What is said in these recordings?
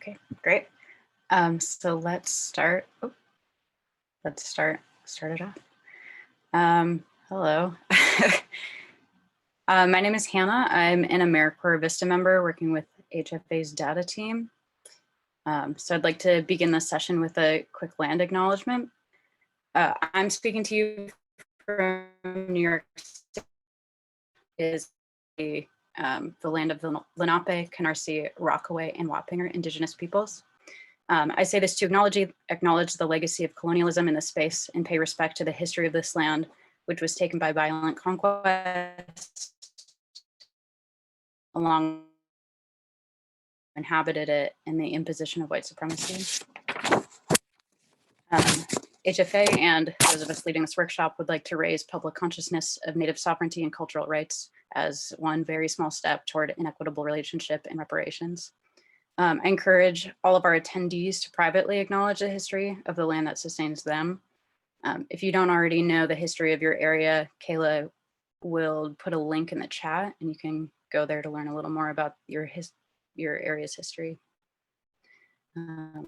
Okay, great. So let's start. Oh, let's start it off. Hello. My name is Hannah. I'm an AmeriCorps Vista member working with HFA's data team. So I'd like to begin this session with a quick land acknowledgement. I'm speaking to you from New York City. Is the land of the Lenape, Canarsie, Rockaway, and Wapinger Indigenous peoples. I say this to acknowledge the legacy of colonialism in this space and pay respect to the history of this land, which was taken by violent conquest, along inhabited it, and the imposition of white supremacy. HFA and those of us leading this workshop would like to raise public consciousness of Native sovereignty and cultural rights as one very small step toward an equitable relationship and reparations. I encourage all of our attendees to privately acknowledge the history of the land that sustains them. If you don't already know the history of your area, Kayla will put a link in the chat and you can go there to learn a little more about your area's history. And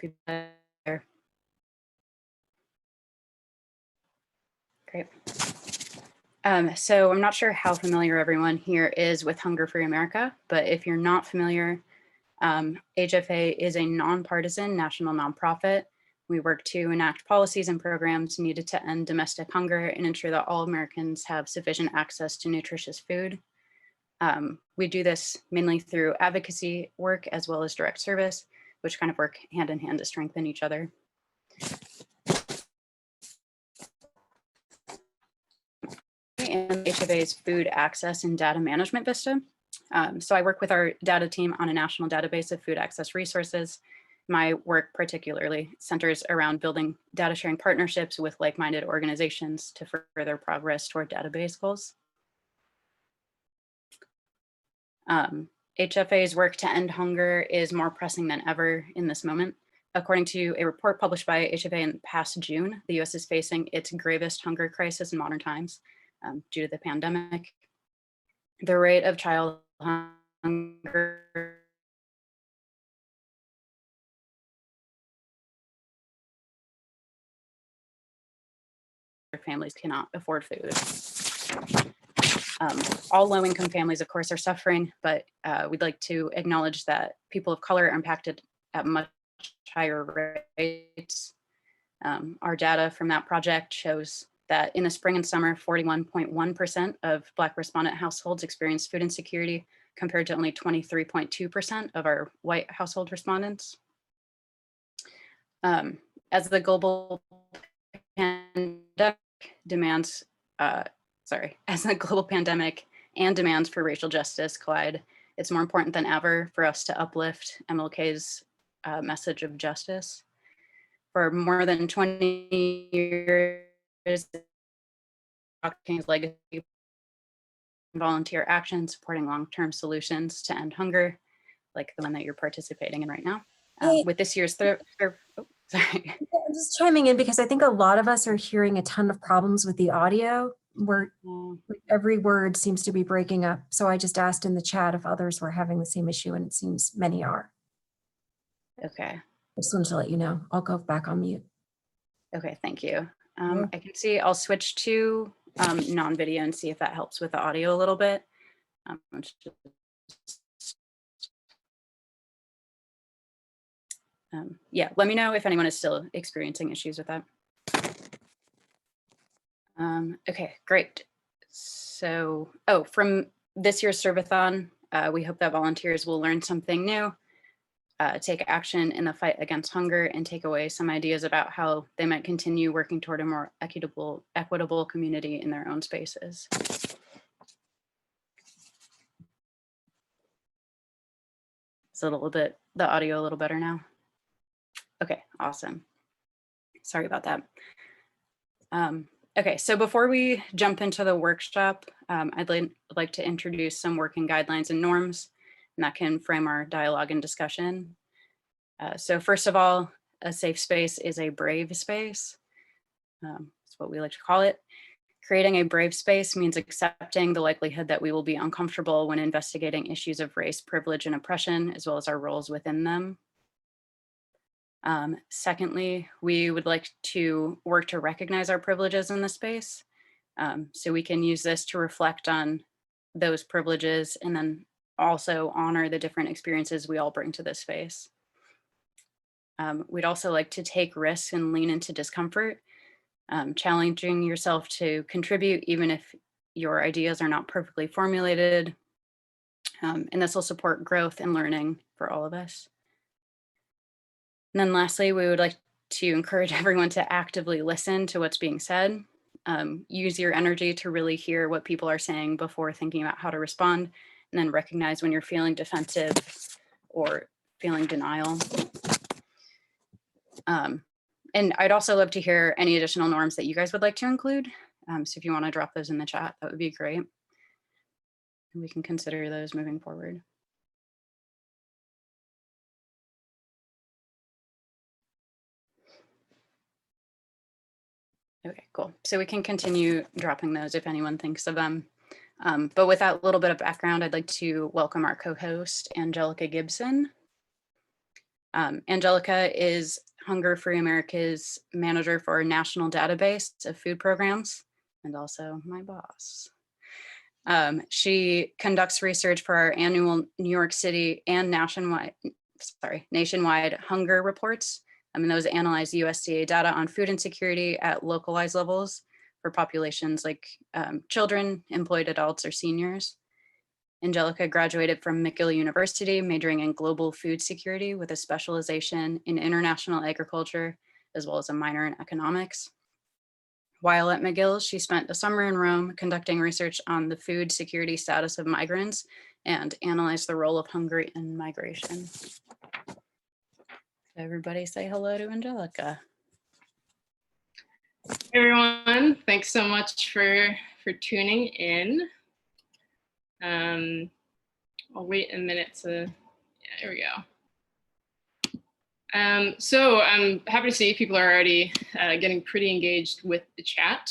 people there. Great. So I'm not sure how familiar everyone here is with Hunger Free America, but if you're not familiar, HFA is a nonpartisan national nonprofit. We work to enact policies and programs needed to end domestic hunger and ensure that all Americans have sufficient access to nutritious food. We do this mainly through advocacy work as well as direct service, which kind of work hand in hand to strengthen each other. And HFA's food access and data management Vista. So I work with our data team on a national database of food access resources. My work particularly centers around building data sharing partnerships with like-minded organizations to further progress toward database goals. HFA's work to end hunger is more pressing than ever in this moment. According to a report published by HFA in past June, the US is facing its gravest hunger crisis in modern times due to the pandemic. The rate of child hunger families cannot afford food. All low-income families, of course, are suffering, but we'd like to acknowledge that people of color are impacted at much higher rates. Our data from that project shows that in the spring and summer, 41.1% of Black respondent households experienced food insecurity compared to only 23.2% of our white household respondents. As the global pandemic demands, as the global pandemic and demands for racial justice collide, it's more important than ever for us to uplift MLK's message of justice. For more than 20 years, King's legacy volunteer action supporting long-term solutions to end hunger, like the one that you're participating in right now. With this year's sorry. I'm just chiming in because I think a lot of us are hearing a ton of problems with the audio where every word seems to be breaking up. So I just asked in the chat if others were having the same issue, and it seems many are. Okay. I just wanted to let you know. I'll go back on mute. Okay, thank you. I can see I'll switch to non-video and see if that helps with the audio a little bit. Yeah, let me know if anyone is still experiencing issues with that. Okay, great. So, from this year's Serve-a-Thon, we hope that volunteers will learn something new, take action in the fight against hunger, and take away some ideas about how they might continue working toward a more equitable community in their own spaces. Is the audio a little better now? Okay, awesome. Sorry about that. Okay, so before we jump into the workshop, I'd like to introduce some working guidelines and norms, and that can frame our dialogue and discussion. So first of all, a safe space is a brave space. That's what we like to call it. Creating a brave space means accepting the likelihood that we will be uncomfortable when investigating issues of race, privilege, and oppression, as well as our roles within them. Secondly, we would like to work to recognize our privileges in the space. So we can use this to reflect on those privileges and then also honor the different experiences we all bring to this space. We'd also like to take risks and lean into discomfort, challenging yourself to contribute even if your ideas are not perfectly formulated. And this will support growth and learning for all of us. And then lastly, we would like to encourage everyone to actively listen to what's being said. Use your energy to really hear what people are saying before thinking about how to respond, and then recognize when you're feeling defensive or feeling denial. And I'd also love to hear any additional norms that you guys would like to include. So if you want to drop those in the chat, that would be great. And we can consider those moving forward. Okay, cool. So we can continue dropping those if anyone thinks of them. But with that little bit of background, I'd like to welcome our co-host, Angelica Gibson. Angelica is Hunger Free America's manager for a national database of food programs and also my boss. She conducts research for our annual New York City and nationwide hunger reports. And those analyze USDA data on food insecurity at localized levels for populations like children, employed adults, or seniors. Angelica graduated from McGill University, majoring in global food security with a specialization in international agriculture, as well as a minor in economics. While at McGill, she spent a summer in Rome conducting research on the food security status of migrants and analyzed the role of hunger in migration. Everybody say hello to Angelica. Hey everyone, thanks so much for tuning in. I'll wait a minute to, yeah, there we go. So I'm happy to see people are already getting pretty engaged with the chat.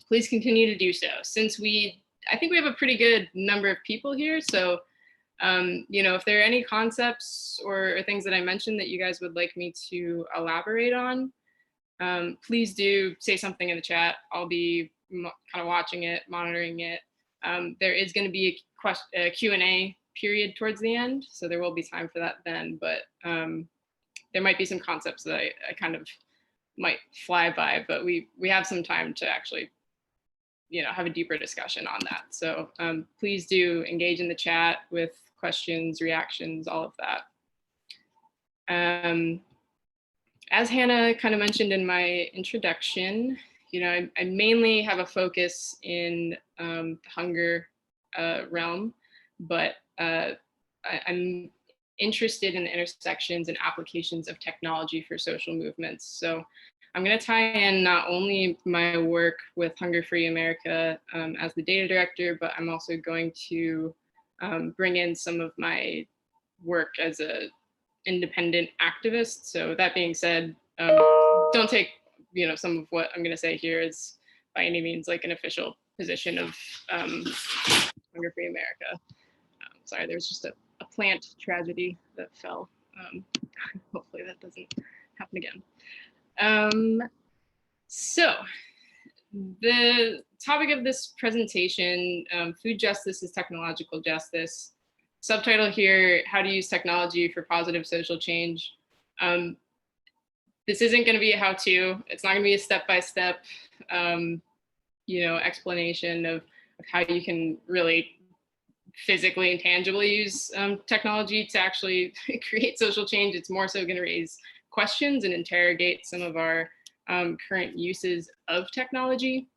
Please continue to do so. Since I think we have a pretty good number of people here, so if there are any concepts or things that I mentioned that you guys would like me to elaborate on, please do say something in the chat. I'll be kind of watching it, monitoring it. There is going to be a Q&A period towards the end, so there will be time for that then, but there might be some concepts that I kind of might fly by, but we have some time to actually have a deeper discussion on that. So please do engage in the chat with questions, reactions, all of that. As Hannah kind of mentioned in my introduction, I mainly have a focus in the hunger realm, but I'm interested in the intersections and applications of technology for social movements. So I'm going to tie in not only my work with Hunger Free America as the data director, but I'm also going to bring in some of my work as an independent activist. So that being said, don't take some of what I'm going to say here as by any means like an official position of Hunger Free America. Sorry, there was just a plant tragedy that fell. Hopefully that doesn't happen again. So the topic of this presentation, food justice is technological justice. Subtitle here, how to use technology for positive social change. This isn't going to be a how-to. It's not going to be a step-by-step, explanation of how you can really physically and tangibly use technology to actually create social change. It's more so going to raise questions and interrogate some of our current uses of technology.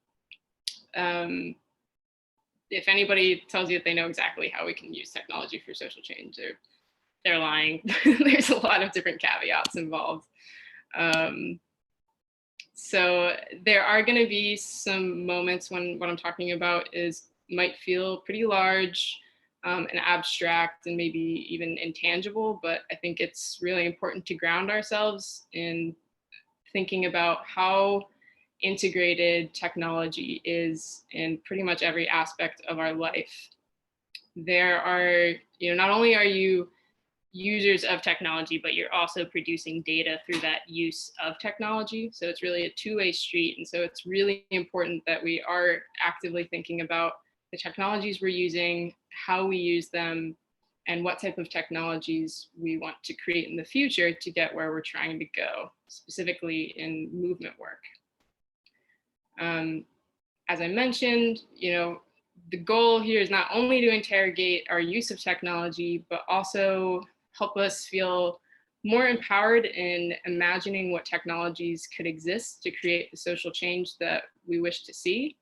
If anybody tells you that they know exactly how we can use technology for social change, they're lying. There's a lot of different caveats involved. So there are going to be some moments when what I'm talking about might feel pretty large and abstract and maybe even intangible, but I think it's really important to ground ourselves in thinking about how integrated technology is in pretty much every aspect of our life. There are, not only are you users of technology, but you're also producing data through that use of technology. So it's really a two-way street. And so it's really important that we are actively thinking about the technologies we're using, how we use them, and what type of technologies we want to create in the future to get where we're trying to go, specifically in movement work. As I mentioned, the goal here is not only to interrogate our use of technology, but also help us feel more empowered in imagining what technologies could exist to create the social change that we wish to see.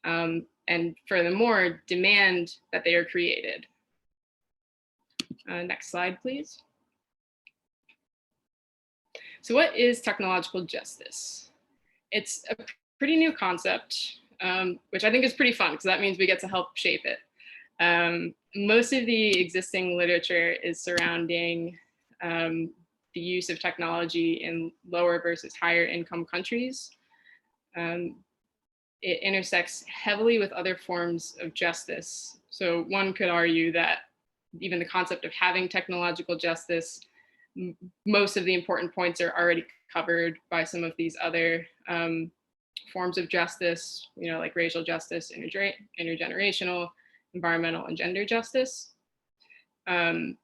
And furthermore, demand that they are created. Next slide, please. So what is technological justice? It's a pretty new concept, which I think is pretty fun because that means we get to help shape it. Most of the existing literature is surrounding the use of technology in lower versus higher income countries. It intersects heavily with other forms of justice. So one could argue that even the concept of having technological justice, most of the important points are already covered by some of these other forms of justice, like racial justice, intergenerational, environmental, and gender justice. And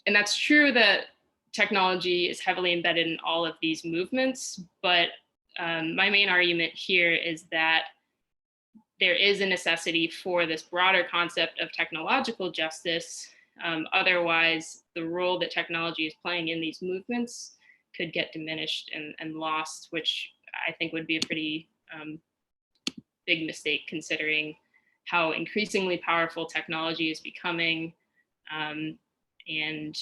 that's true that technology is heavily embedded in all of these movements, but my main argument here is that there is a necessity for this broader concept of technological justice. Otherwise, the role that technology is playing in these movements could get diminished and lost, which I think would be a pretty big mistake considering how increasingly powerful technology is becoming and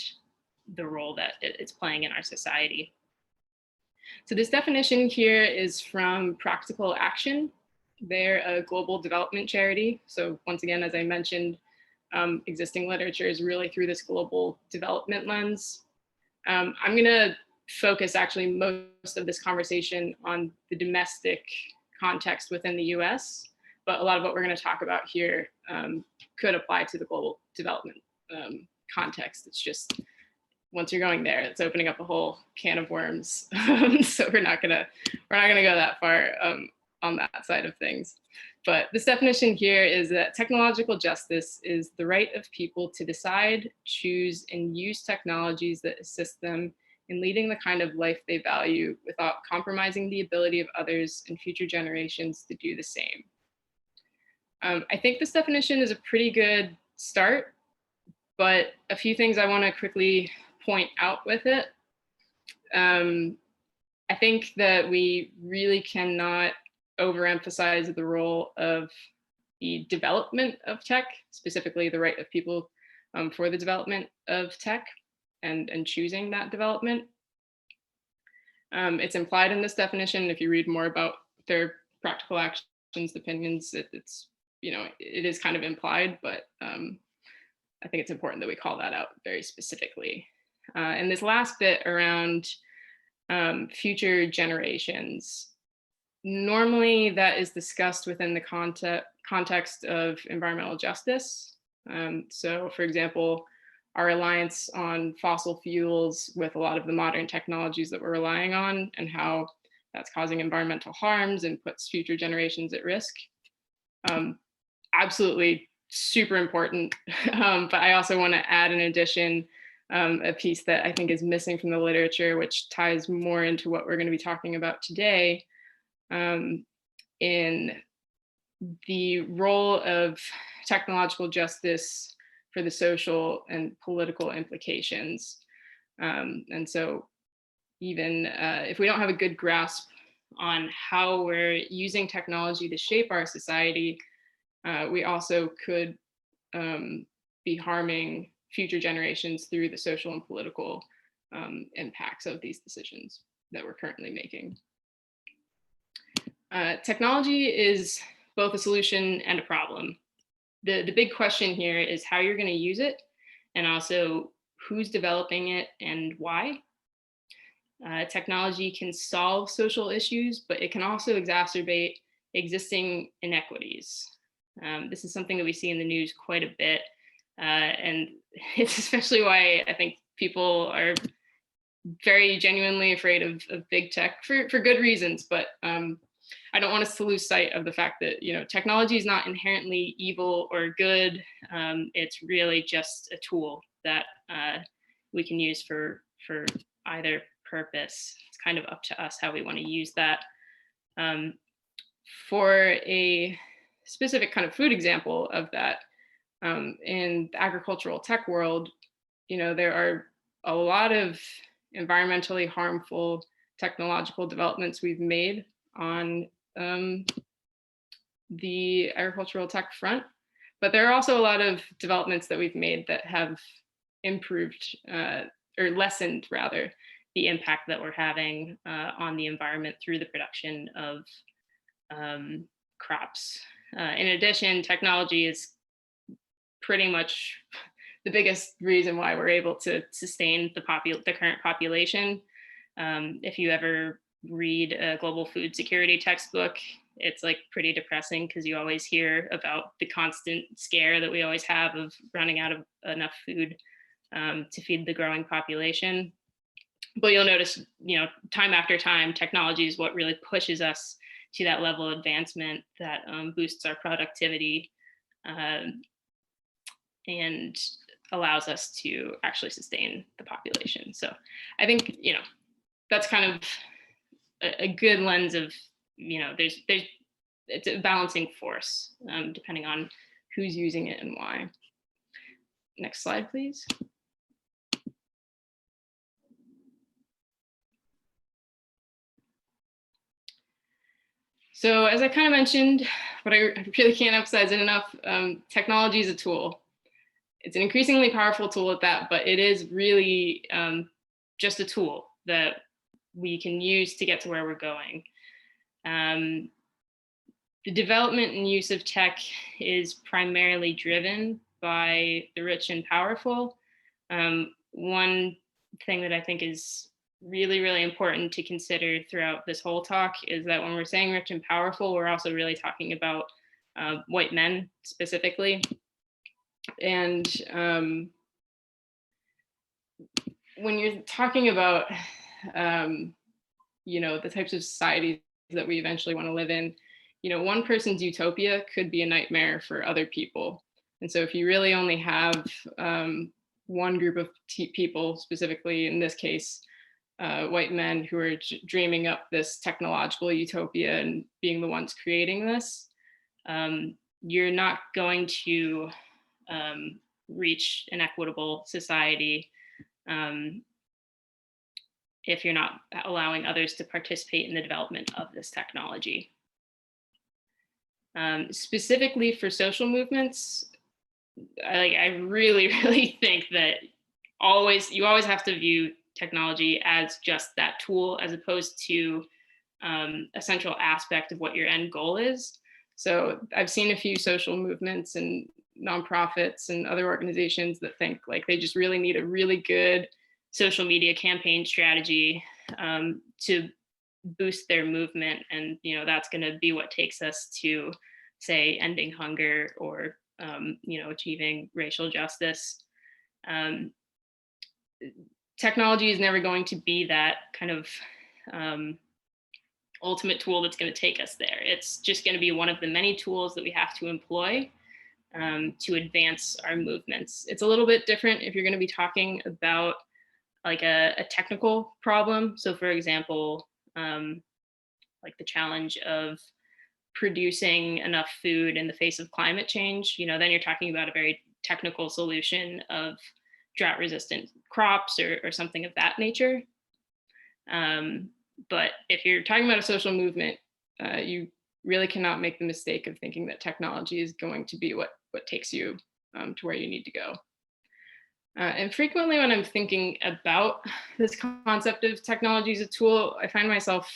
the role that it's playing in our society. So this definition here is from Practical Action. They're a global development charity. So once again, as I mentioned, existing literature is really through this global development lens. I'm gonna focus actually most of this conversation on the domestic context within the US, but a lot of what we're gonna talk about here could apply to the global development context. It's just, once you're going there, it's opening up a whole can of worms. So we're not gonna go that far on that side of things. But this definition here is that technological justice is the right of people to decide, choose, and use technologies that assist them in leading the kind of life they value without compromising the ability of others and future generations to do the same. I think this definition is a pretty good start, but a few things I want to quickly point out with it. I think that we really cannot overemphasize the role of the development of tech, specifically the right of people for the development of tech and choosing that development. It's implied in this definition. If you read more about their practical actions, opinions, it is kind of implied, but I think it's important that we call that out very specifically. And this last bit around future generations, normally that is discussed within the context of environmental justice. So for example, our reliance on fossil fuels with a lot of the modern technologies that we're relying on and how that's causing environmental harms and puts future generations at risk. Absolutely super important. But I also want to add in addition a piece that I think is missing from the literature, which ties more into what we're going to be talking about today, in the role of technological justice for the social and political implications. And so even if we don't have a good grasp on how we're using technology to shape our society, we also could be harming future generations through the social and political impacts of these decisions that we're currently making. Technology is both a solution and a problem. The big question here is how you're going to use it, and also who's developing it and why. Technology can solve social issues, but it can also exacerbate existing inequities. This is something that we see in the news quite a bit. And it's especially why I think people are very genuinely afraid of big tech for good reasons. But I don't want us to lose sight of the fact that, you know, technology is not inherently evil or good. It's really just a tool that we can use for either purpose. It's kind of up to us how we want to use that. For a specific kind of food example of that, in the agricultural tech world, you know, there are a lot of environmentally harmful technological developments we've made on the agricultural tech front, but there are also a lot of developments that we've made that have improved or lessened rather the impact that we're having on the environment through the production of crops. In addition, technology is pretty much the biggest reason why we're able to sustain the current population. If you ever read a global food security textbook, it's like pretty depressing because you always hear about the constant scare that we always have of running out of enough food to feed the growing population. But you'll notice, you know, time after time, technology is what really pushes us to that level of advancement that boosts our productivity and allows us to actually sustain the population. So I think, you know, that's kind of a good lens of, you know, it's a balancing force depending on who's using it and why. Next slide, please. So as I kind of mentioned, but I really can't emphasize it enough, technology is a tool. It's an increasingly powerful tool at that, but it is really just a tool that we can use to get to where we're going. The development and use of tech is primarily driven by the rich and powerful. One thing that I think is really, really important to consider throughout this whole talk is that when we're saying rich and powerful, we're also really talking about white men specifically. And when you're talking about, you know, the types of societies that we eventually want to live in, you know, one person's utopia could be a nightmare for other people. And so if you really only have one group of people, specifically in this case, white men who are dreaming up this technological utopia and being the ones creating this, you're not going to reach an equitable society if you're not allowing others to participate in the development of this technology. Specifically for social movements, I really, really think that you always have to view technology as just that tool, as opposed to a central aspect of what your end goal is. So I've seen a few social movements and nonprofits and other organizations that think like they just really need a really good social media campaign strategy to boost their movement, and you know that's going to be what takes us to, say, ending hunger or you know, achieving racial justice. Technology is never going to be that kind of ultimate tool that's going to take us there. It's just going to be one of the many tools that we have to employ to advance our movements. It's a little bit different if you're going to be talking about like a technical problem. So for example, like the challenge of producing enough food in the face of climate change, you know, then you're talking about a very technical solution of drought resistant crops or something of that nature. But if you're talking about a social movement, you really cannot make the mistake of thinking that technology is going to be what takes you to where you need to go. And frequently when I'm thinking about this concept of technology as a tool, I find myself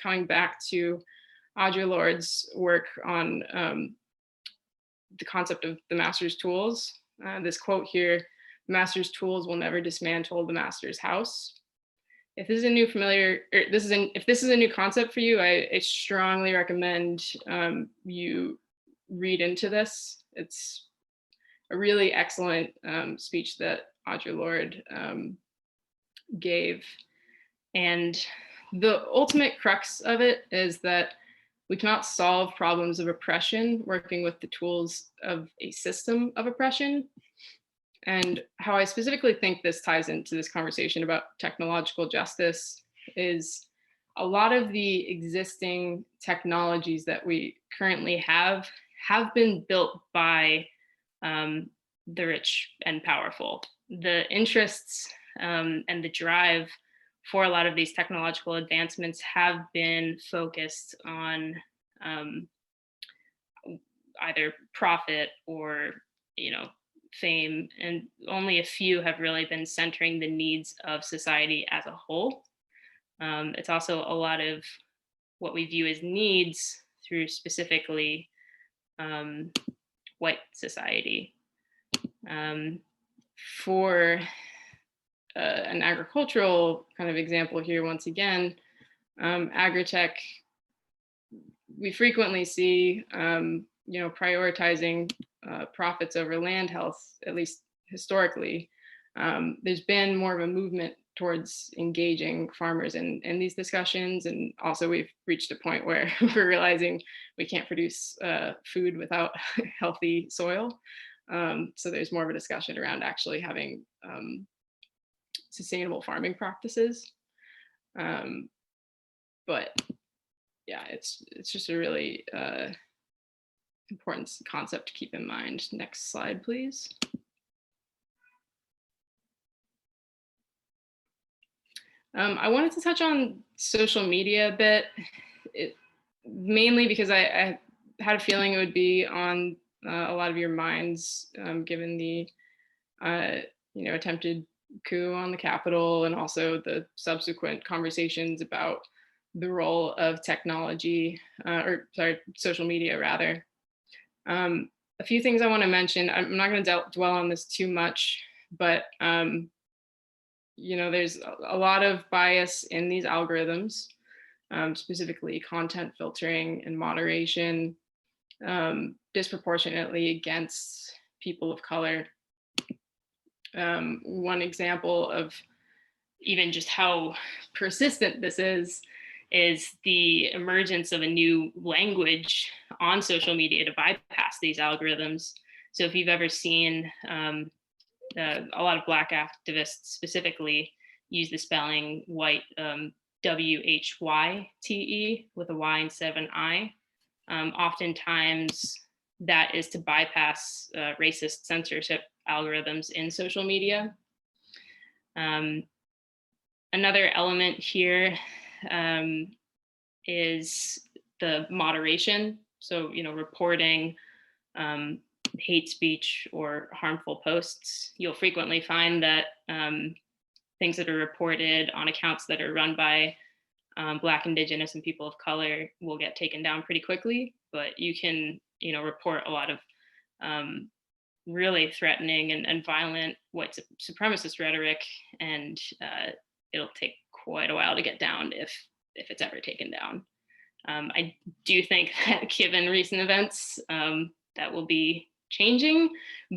coming back to Audre Lorde's work on the concept of the master's tools. This quote here, "Master's tools will never dismantle the master's house." if this is a new familiar, or if this is a new concept for you, I strongly recommend you read into this. It's a really excellent speech that Audre Lorde gave. And the ultimate crux of it is that we cannot solve problems of oppression working with the tools of a system of oppression. And how I specifically think this ties into this conversation about technological justice is a lot of the existing technologies that we currently have been built by the rich and powerful. The interests and the drive for a lot of these technological advancements have been focused on either profit or, fame, and only a few have really been centering the needs of society as a whole. It's also a lot of what we view as needs through specifically white society. For an agricultural kind of example here, once again, agritech, we frequently see, prioritizing profits over land health, at least historically. There's been more of a movement towards engaging farmers in these discussions. And also we've reached a point where we're realizing we can't produce food without healthy soil. So there's more of a discussion around actually having sustainable farming practices. But yeah, it's just a really important concept to keep in mind. Next slide, please. I wanted to touch on social media a bit, mainly because I had a feeling it would be on a lot of your minds, given the attempted coup on the Capitol and also the subsequent conversations about the role of technology, social media rather. A few things I want to mention. I'm not going to dwell on this too much, but there's a lot of bias in these algorithms, specifically content filtering and moderation, disproportionately against people of color. One example of even just how persistent this is the emergence of a new language on social media to bypass these algorithms. So if you've ever seen a lot of Black activists specifically use the spelling white, WHYTE with a Y instead of an I. Oftentimes that is to bypass racist censorship algorithms in social media. Another element here is the moderation. So, reporting hate speech or harmful posts. You'll frequently find that things that are reported on accounts that are run by Black, Indigenous, and people of color will get taken down pretty quickly, but you can, report a lot of really threatening and violent white supremacist rhetoric, and it'll take quite a while to get down if it's ever taken down. I do think that given recent events, that will be changing,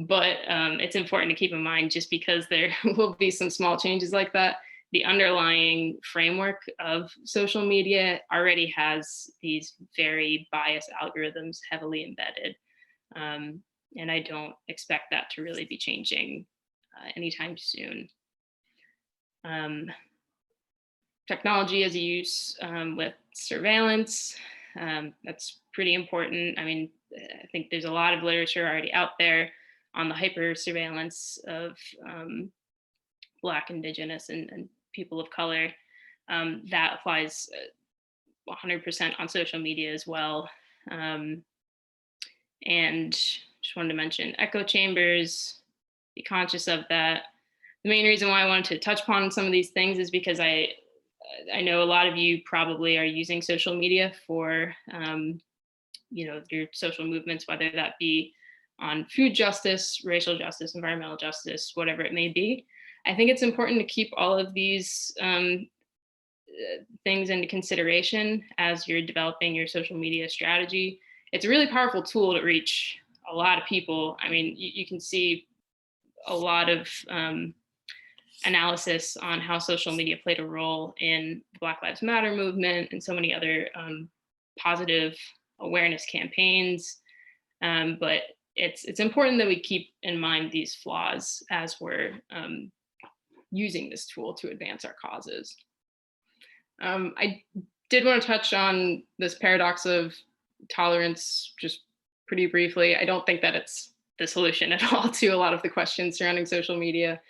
but it's important to keep in mind, just because there will be some small changes like that, the underlying framework of social media already has these very biased algorithms heavily embedded. And I don't expect that to really be changing anytime soon. Technology as a use with surveillance, that's pretty important. I mean, I think there's a lot of literature already out there on the hyper surveillance of Black, Indigenous, and people of color. That applies 100% on social media as well. And just wanted to mention echo chambers, be conscious of that. The main reason why I wanted to touch upon some of these things is because I know a lot of you probably are using social media for your social movements, whether that be on food justice, racial justice, environmental justice, whatever it may be. I think it's important to keep all of these things into consideration as you're developing your social media strategy. It's a really powerful tool to reach a lot of people. I mean, you can see a lot of analysis on how social media played a role in the Black Lives Matter movement and so many other positive awareness campaigns. But it's important that we keep in mind these flaws as we're using this tool to advance our causes. I did want to touch on this paradox of tolerance just pretty briefly. I don't think that it's the solution at all to a lot of the questions surrounding social media,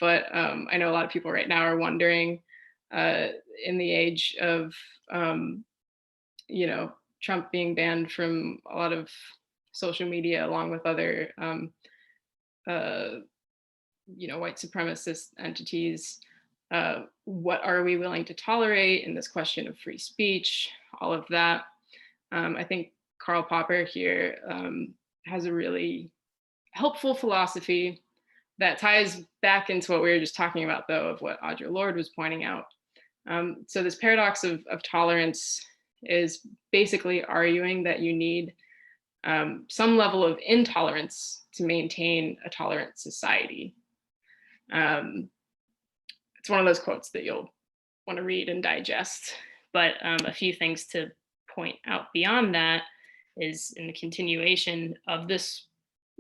but I know a lot of people right now are wondering, in the age of Trump being banned from a lot of social media along with other white supremacist entities, what are we willing to tolerate in this question of free speech, all of that. I think Karl Popper here has a really helpful philosophy that ties back into what we were just talking about, though, of what Audre Lorde was pointing out. So this paradox of tolerance is basically arguing that you need some level of intolerance to maintain a tolerant society. It's one of those quotes that you'll want to read and digest, but a few things to point out beyond that is in the continuation of this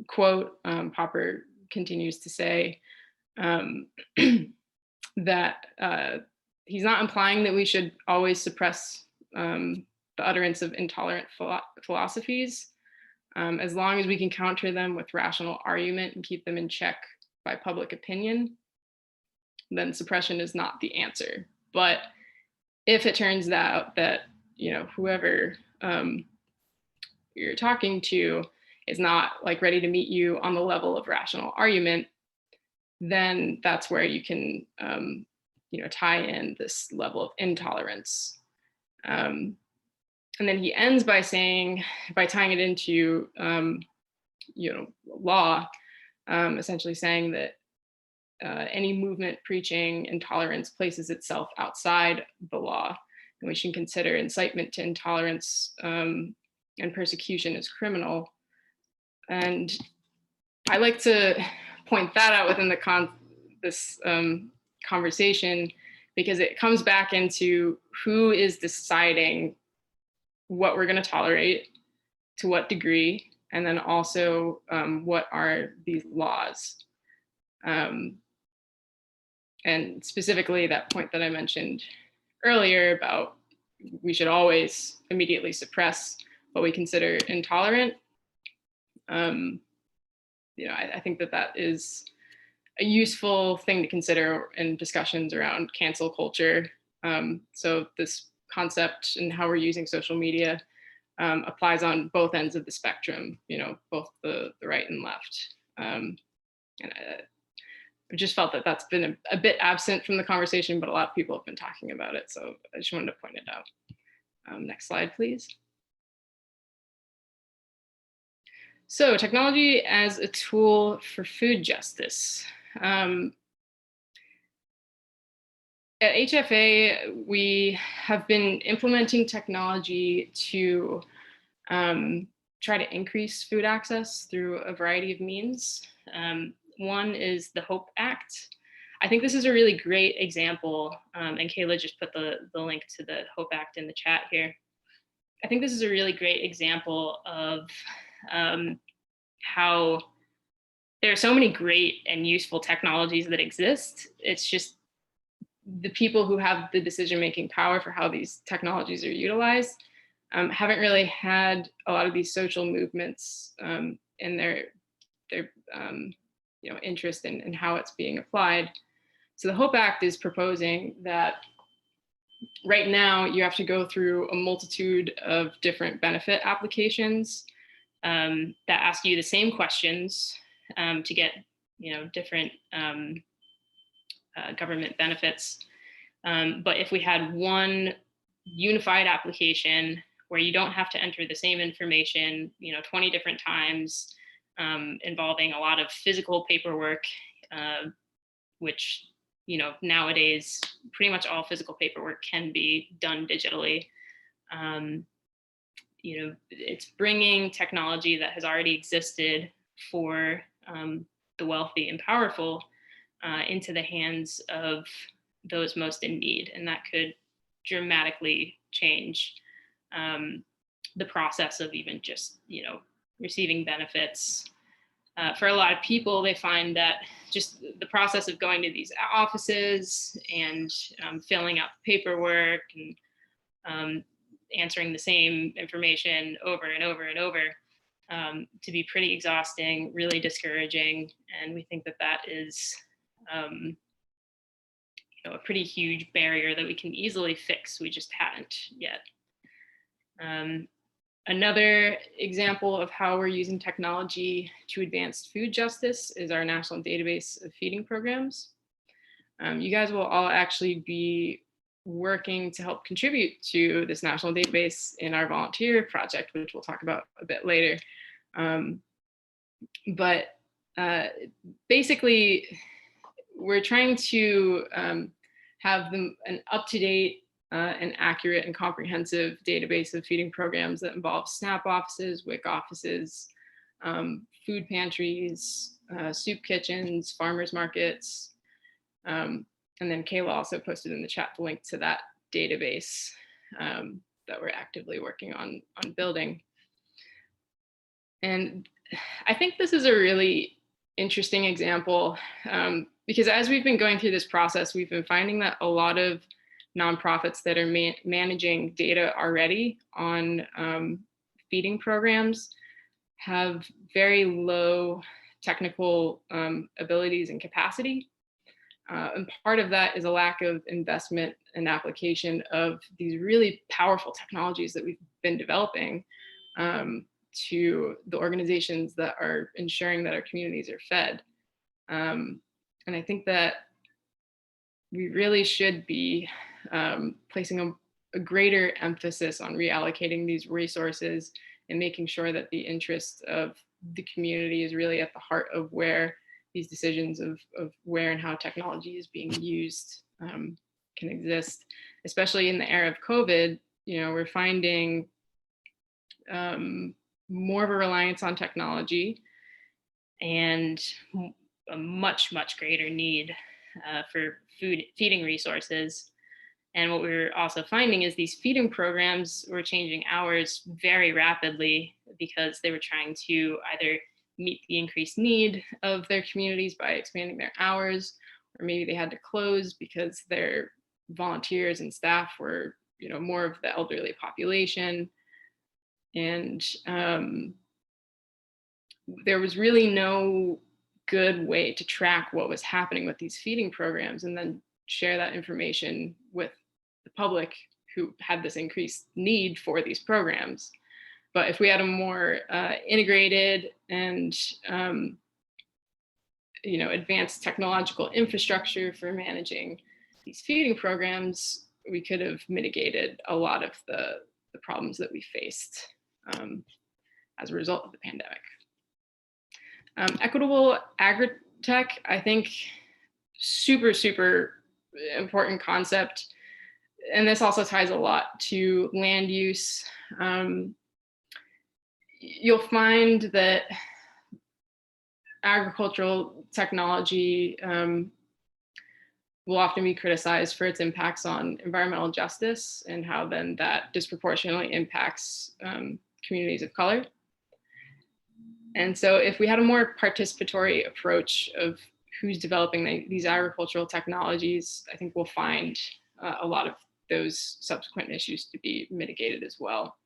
quote, Popper continues to say that he's not implying that we should always suppress the utterance of intolerant philosophies, as long as we can counter them with rational argument and keep them in check by public opinion, then suppression is not the answer. But if it turns out that whoever you're talking to is not ready to meet you on the level of rational argument, then that's where you can tie in this level of intolerance. And then he ends by saying, by tying it into law, essentially saying that any movement preaching intolerance places itself outside the law, and we should consider incitement to intolerance and persecution as criminal. And I like to point that out within this conversation, because it comes back into who is deciding what we're going to tolerate, to what degree, and then also what are these laws. And specifically that point that I mentioned earlier about we should always immediately suppress what we consider intolerant. I think that is a useful thing to consider in discussions around cancel culture. So this concept and how we're using social media applies on both ends of the spectrum, both the right and left. And I just felt that that's been a bit absent from the conversation, but a lot of people have been talking about it. So I just wanted to point it out. Next slide, please. So technology as a tool for food justice. At HFA, we have been implementing technology to try to increase food access through a variety of means. One is the HOPE Act. I think this is a really great example, and Kayla just put the link to the HOPE Act in the chat here. I think this is a really great example of how there are so many great and useful technologies that exist. It's just the people who have the decision-making power for how these technologies are utilized haven't really had a lot of these social movements in their interest in how it's being applied. So the HOPE Act is proposing that right now you have to go through a multitude of different benefit applications that ask you the same questions to get different government benefits. But if we had one unified application where you don't have to enter the same information 20 different times, involving a lot of physical paperwork, which nowadays pretty much all physical paperwork can be done digitally. It's bringing technology that has already existed for the wealthy and powerful into the hands of those most in need. And that could dramatically change the process of even just, receiving benefits. For a lot of people, they find that just the process of going to these offices and filling out the paperwork and answering the same information over and over and over to be pretty exhausting, really discouraging. And we think that that is a pretty huge barrier that we can easily fix. We just haven't yet. Another example of how we're using technology to advance food justice is our national database of feeding programs. You guys will all actually be working to help contribute to this national database in our volunteer project, which we'll talk about a bit later. Basically, we're trying to have an up-to-date and accurate and comprehensive database of feeding programs that involve SNAP offices, WIC offices, food pantries, soup kitchens, farmers markets. And then Kayla also posted in the chat the link to that database that we're actively working on building. And I think this is a really interesting example because as we've been going through this process, we've been finding that a lot of nonprofits that are managing data already on feeding programs have very low technical abilities and capacity. And part of that is a lack of investment and application of these really powerful technologies that we've been developing to the organizations that are ensuring that our communities are fed. And I think that we really should be placing a greater emphasis on reallocating these resources and making sure that the interest of the community is really at the heart of where these decisions of where and how technology is being used can exist, especially in the era of COVID. We're finding more of a reliance on technology and a much, much greater need for feeding resources. And what we're also finding is these feeding programs were changing hours very rapidly because they were trying to either meet the increased need of their communities by expanding their hours, or maybe they had to close because their volunteers and staff were, more of the elderly population. And there was really no good way to track what was happening with these feeding programs and then share that information with the public who had this increased need for these programs. But if we had a more integrated and advanced technological infrastructure for managing these feeding programs, we could have mitigated a lot of the problems that we faced as a result of the pandemic. Equitable agri-tech, I think, super, super important concept. And this also ties a lot to land use. You'll find that agricultural technology will often be criticized for its impacts on environmental justice and how then that disproportionately impacts communities of color. And so if we had a more participatory approach of who's developing these agricultural technologies, I think we'll find a lot of those subsequent issues to be mitigated as well.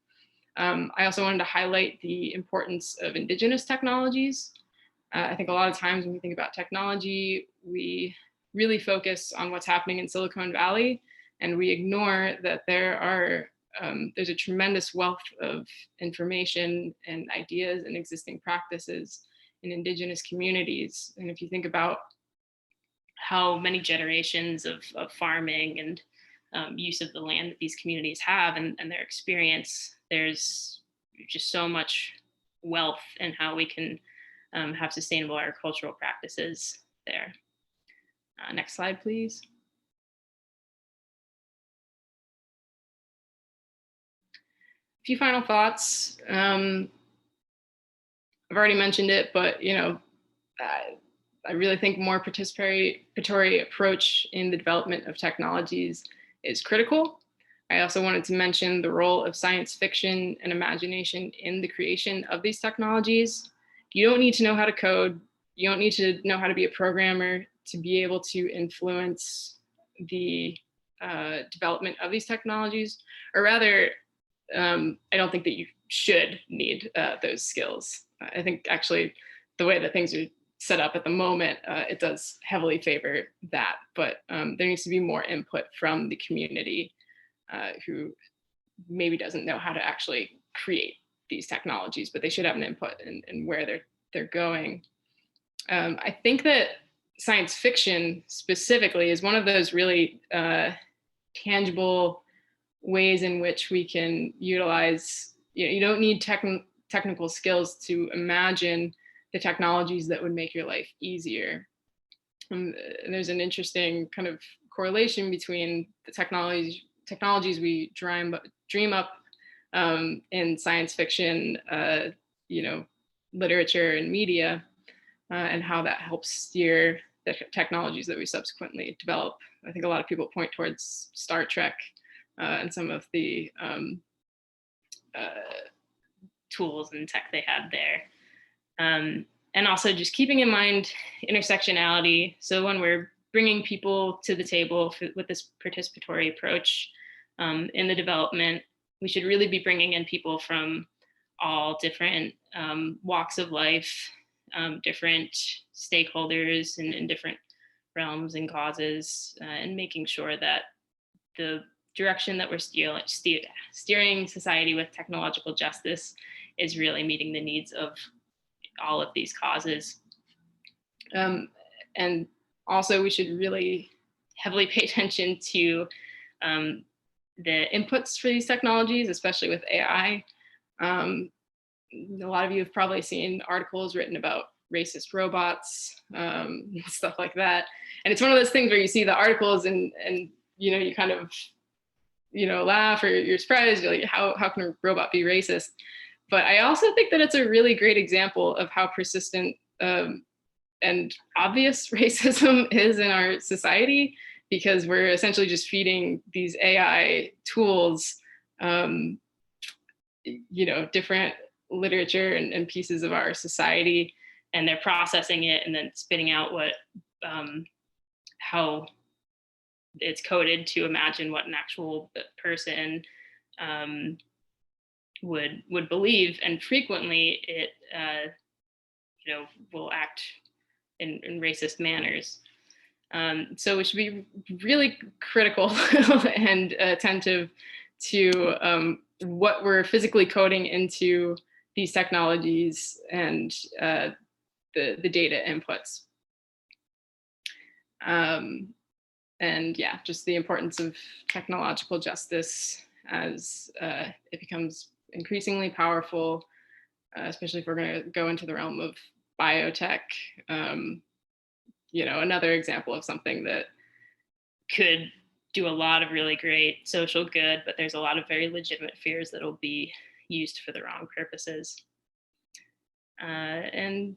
I also wanted to highlight the importance of indigenous technologies. I think a lot of times when we think about technology, we really focus on what's happening in Silicon Valley, and we ignore that there's a tremendous wealth of information and ideas and existing practices in indigenous communities. And if you think about how many generations of farming and use of the land that these communities have and their experience, there's just so much wealth in how we can have sustainable agricultural practices there. Next slide, please. A few final thoughts. I've already mentioned it, but I really think more participatory approach in the development of technologies is critical. I also wanted to mention the role of science fiction and imagination in the creation of these technologies. You don't need to know how to code. You don't need to know how to be a programmer to be able to influence the development of these technologies, or rather, I don't think that you should need those skills. I think actually the way that things are set up at the moment, it does heavily favor that, but there needs to be more input from the community who maybe doesn't know how to actually create these technologies, but they should have an input in where they're going. I think that science fiction specifically is one of those really tangible ways in which we can utilize, you don't need technical skills to imagine the technologies that would make your life easier. And there's an interesting kind of correlation between the technologies we dream up in science fiction, literature and media, and how that helps steer the technologies that we subsequently develop. I think a lot of people point towards Star Trek and some of the tools and tech they had there. And also just keeping in mind intersectionality. So when we're bringing people to the table with this participatory approach in the development, we should really be bringing in people from all different walks of life, different stakeholders in different realms and causes, and making sure that the direction that we're steering society with technological justice is really meeting the needs of all of these causes. And also we should really heavily pay attention to the inputs for these technologies, especially with AI. A lot of you have probably seen articles written about racist robots, stuff like that. And it's one of those things where you see the articles and you kind of, laugh, or you're surprised, you're like, how can a robot be racist? But I also think that it's a really great example of how persistent and obvious racism is in our society, because we're essentially just feeding these AI tools, different literature and pieces of our society, and they're processing it and then spitting out how it's coded to imagine what an actual person would believe, and frequently it will act in racist manners. So we should be really critical and attentive to what we're physically coding into these technologies and the data inputs. And yeah, just the importance of technological justice as it becomes increasingly powerful, especially if we're going to go into the realm of biotech. Another example of something that could do a lot of really great social good, but there's a lot of very legitimate fears that will be used for the wrong purposes. And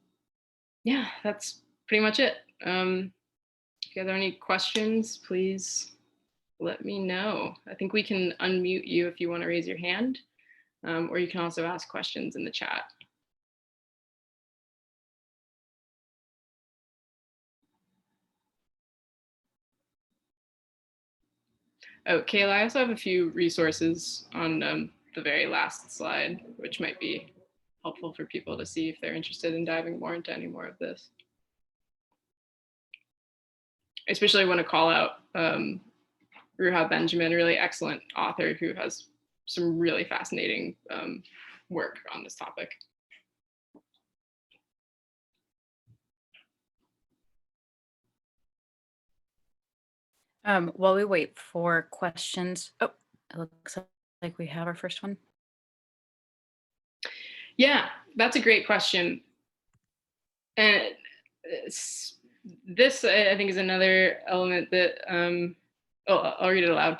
yeah, that's pretty much it. If you guys have any questions, please let me know. I think we can unmute you if you want to raise your hand, or you can also ask questions in the chat. Oh, Kayla, I also have a few resources on the very last slide, which might be helpful for people to see if they're interested in diving more into any more of this. Especially want to call out Ruha Benjamin, a really excellent author who has some really fascinating work on this topic. While we wait for questions, oh, it looks like we have our first one. Yeah, that's a great question. And this I think is another element that, I'll read it aloud.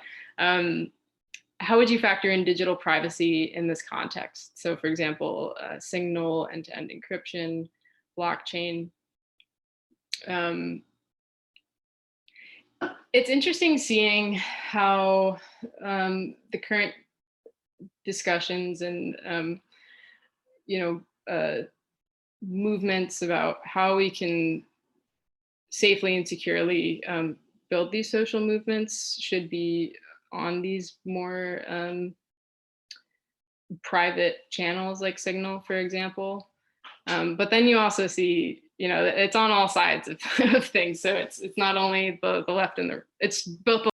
How would you factor in digital privacy in this context? So for example, Signal, end-to-end encryption, blockchain. It's interesting seeing how the current discussions and movements about how we can safely and securely build these social movements should be on these more private channels like Signal, for example. But then you also see, it's on all sides of things. So it's not only the left and it's both the